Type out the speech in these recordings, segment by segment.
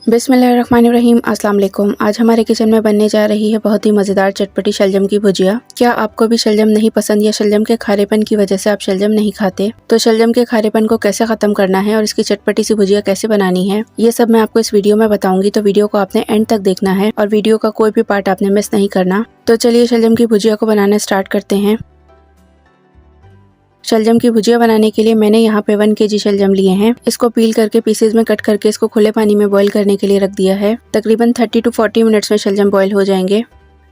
बिस्मिल्लाहिर्रहमानिर्रहीम। अस्सलाम वालेकुम। आज हमारे किचन में बनने जा रही है बहुत ही मज़ेदार चटपटी शलजम की भुजिया। क्या आपको भी शलजम नहीं पसंद या शलजम के खारेपन की वजह से आप शलजम नहीं खाते? तो शलजम के खारेपन को कैसे ख़त्म करना है और इसकी चटपटी सी भुजिया कैसे बनानी है, ये सब मैं आपको इस वीडियो में बताऊंगी। तो वीडियो को आपने एंड तक देखना है और वीडियो का कोई भी पार्ट आपने मिस नहीं करना। तो चलिए शलजम की भुजिया को बनाना स्टार्ट करते हैं। शलजम की भुजिया बनाने के लिए मैंने यहाँ पे 1 kg शलजम लिए हैं। इसको पील करके पीसेज में कट करके इसको खुले पानी में बॉईल करने के लिए रख दिया है। तकरीबन 30 to 40 मिनट्स में शलजम बॉईल हो जाएंगे।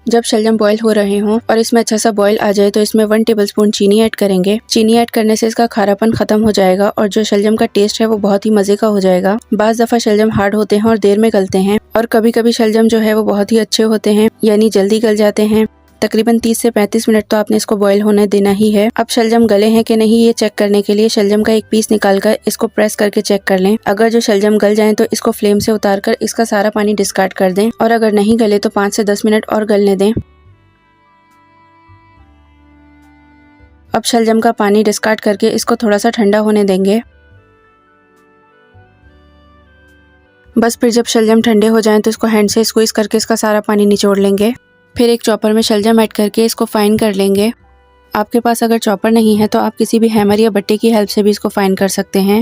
जब शलजम बॉईल हो रहे हों और इसमें अच्छा सा बॉईल आ जाए तो इसमें 1 टेबलस्पून चीनी ऐड करेंगे। चीनी ऐड करने से इसका खारापन खत्म हो जाएगा और जो शलजम का टेस्ट है वो बहुत ही मजे का हो जाएगा। बाज़ दफ़ा शलजम हार्ड होते हैं और देर में गलते हैं और कभी कभी शलजम जो है वो बहुत ही अच्छे होते हैं, यानी जल्दी गल जाते हैं। तकरीबन 30 से 35 मिनट तो आपने इसको बॉईल होने देना ही है। अब शलजम गले हैं कि नहीं ये चेक करने के लिए शलजम का एक पीस निकालकर इसको प्रेस करके चेक कर लें। अगर जो शलजम गल जाएं तो इसको फ्लेम से उतारकर इसका सारा पानी डिस्कार्ड कर दें और अगर नहीं गले तो 5 से 10 मिनट और गलने दें। अब शलजम का पानी डिस्कार्ड करके इसको थोड़ा सा ठंडा होने देंगे। बस फिर जब शलजम ठंडे हो जाएं तो इसको हैंड से स्क्वीज करके इसका सारा पानी निचोड़ लेंगे। फिर एक चॉपर में शलजम ऐड करके इसको फाइन कर लेंगे। आपके पास अगर चॉपर नहीं है तो आप किसी भी हैमर या बट्टे की हेल्प से भी इसको फाइन कर सकते हैं।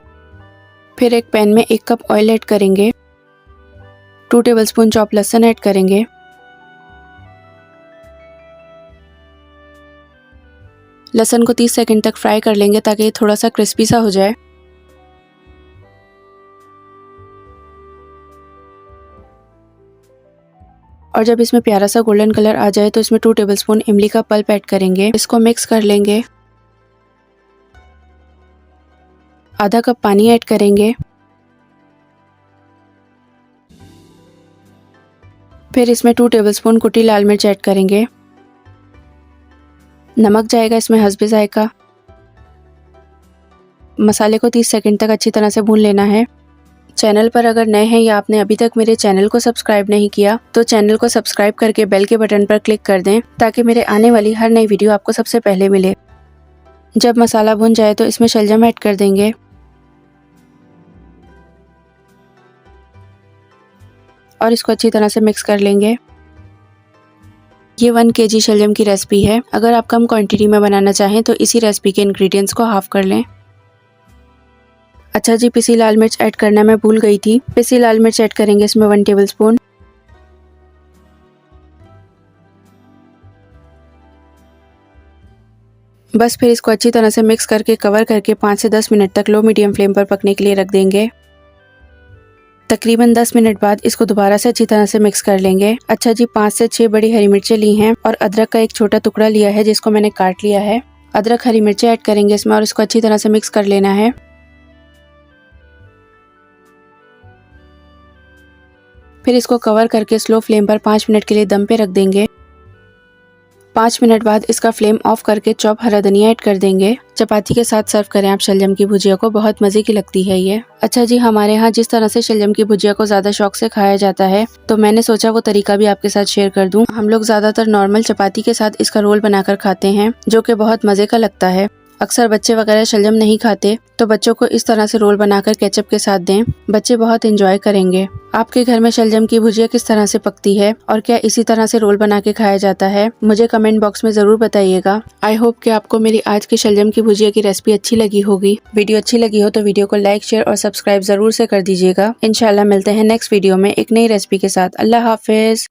फिर एक पैन में 1 कप ऑयल ऐड करेंगे। 2 टेबलस्पून चॉप लहसुन ऐड करेंगे। लहसुन को 30 सेकंड तक फ्राई कर लेंगे ताकि ये थोड़ा सा क्रिस्पी सा हो जाए। और जब इसमें प्यारा सा गोल्डन कलर आ जाए तो इसमें 2 टेबलस्पून इमली का पल्प ऐड करेंगे। इसको मिक्स कर लेंगे। आधा कप पानी ऐड करेंगे। फिर इसमें 2 टेबलस्पून कुटी लाल मिर्च ऐड करेंगे। नमक जाएगा इसमें हस्बे जायका। मसाले को 30 सेकंड तक अच्छी तरह से भून लेना है। चैनल पर अगर नए हैं या आपने अभी तक मेरे चैनल को सब्सक्राइब नहीं किया तो चैनल को सब्सक्राइब करके बेल के बटन पर क्लिक कर दें ताकि मेरे आने वाली हर नई वीडियो आपको सबसे पहले मिले। जब मसाला भुन जाए तो इसमें शलजम ऐड कर देंगे और इसको अच्छी तरह से मिक्स कर लेंगे। ये 1 kg शलजम की रेसिपी है। अगर आप कम क्वांटिटी में बनाना चाहें तो इसी रेसिपी के इंग्रेडिएंट्स को हाफ कर लें। अच्छा जी, पिसी लाल मिर्च ऐड करना मैं भूल गई थी। पिसी लाल मिर्च ऐड करेंगे इसमें 1 टेबलस्पून। बस फिर इसको अच्छी तरह से मिक्स करके कवर करके 5 से 10 मिनट तक लो मीडियम फ्लेम पर पकने के लिए रख देंगे। तकरीबन 10 मिनट बाद इसको दोबारा से अच्छी तरह से मिक्स कर लेंगे। अच्छा जी, 5 से 6 बड़ी हरी मिर्चें ली हैं और अदरक का एक छोटा टुकड़ा लिया है जिसको मैंने काट लिया है। अदरक हरी मिर्चें ऐड करेंगे इसमें और इसको अच्छी तरह से मिक्स कर लेना है। फिर इसको कवर करके स्लो फ्लेम पर 5 मिनट के लिए दम पे रख देंगे। 5 मिनट बाद इसका फ्लेम ऑफ करके चॉप हरा धनिया ऐड कर देंगे। चपाती के साथ सर्व करें आप शलजम की भुजिया को, बहुत मजे की लगती है ये। अच्छा जी, हमारे यहाँ जिस तरह से शलजम की भुजिया को ज्यादा शौक से खाया जाता है तो मैंने सोचा वो तरीका भी आपके साथ शेयर कर दूं। हम लोग ज्यादातर नॉर्मल चपाती के साथ इसका रोल बनाकर खाते हैं जो कि बहुत मजे का लगता है। अक्सर बच्चे वगैरह शलजम नहीं खाते तो बच्चों को इस तरह से रोल बनाकर केचप के साथ दें, बच्चे बहुत एंजॉय करेंगे। आपके घर में शलजम की भुजिया किस तरह से पकती है और क्या इसी तरह से रोल बना के खाया जाता है, मुझे कमेंट बॉक्स में जरूर बताइएगा। आई होप कि आपको मेरी आज की शलजम की भुजिया की रेसिपी अच्छी लगी होगी। वीडियो अच्छी लगी हो तो वीडियो को लाइक, शेयर और सब्सक्राइब जरूर से कर दीजिएगा। इंशाल्लाह मिलते हैं नेक्स्ट वीडियो में एक नई रेसिपी के साथ। अल्लाह हाफिज।